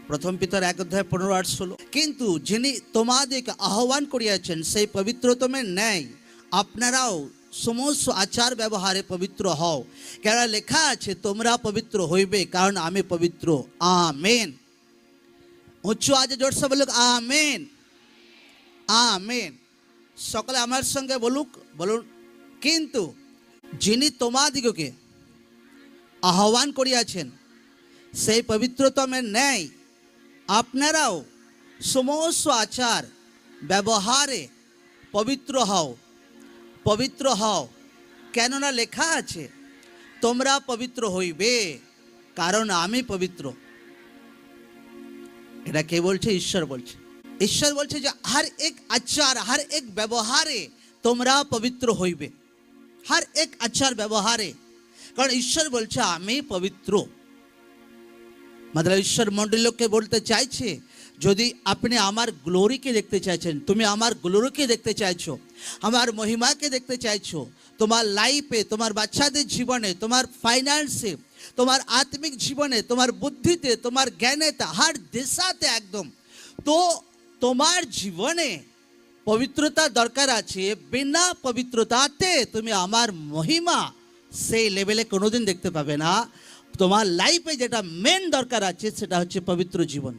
প্রথম পিতর 1:15-16। কিন্তু যিনি তোমাদেরকে আহ্বান করিয়াছেন সেই পবিত্রতমের ন্যায় আপনারাও সমস্ত আচার ব্যবহারে পবিত্র হও, কেন লেখা আছে তোমরা পবিত্র হইবে কারণ আমি পবিত্র। আমেন। উচ্চ আজে জোরসে বলুক আমেন, আমেন। সকলে আমার সঙ্গে বলুক, বলুন। কিন্তু যিনি তোমাদিগকে আহ্বান করিয়াছেন সেই পবিত্রতমের ন্যায় আপনারাও সমস্ত আচার ব্যবহারে পবিত্র হও, পবিত্র হও, কেননা লেখা আছে তোমরা পবিত্র হইবে কারণ আমি পবিত্র। এটা কে বলছে? ঈশ্বর বলছে। ঈশ্বর বলছে যে हर एक आचार, हर एक व्यवहारे তোমরা পবিত্র হইবে, हर एक आचार व्यवहारे। কারণ ঈশ্বর বলছে আমি পবিত্র। मतलब ঈশ্বর মণ্ডলীকে বলতে চাইছে যদি আপনি আমার গ্লোরিকে দেখতে চাইছেন, তুমি আমার গ্লোরিকে দেখতে চাইছো, আমার মহিমাকে দেখতে চাইছো তোমার লাইফে, তোমার বাচ্চাদের জীবনে, তোমার ফাইন্যান্সে, তোমার আত্মিক জীবনে, তোমার বুদ্ধিতে, তোমার জ্ঞানেতে, হার দিশাতে একদম, তো তোমার জীবনে পবিত্রতা দরকার আছে। বিনা পবিত্রতাতে তুমি আমার মহিমা সেই লেভেলে কোনোদিন দেখতে পাবে না। তোমার লাইফে যেটা মেন দরকার আছে সেটা হচ্ছে পবিত্র জীবন।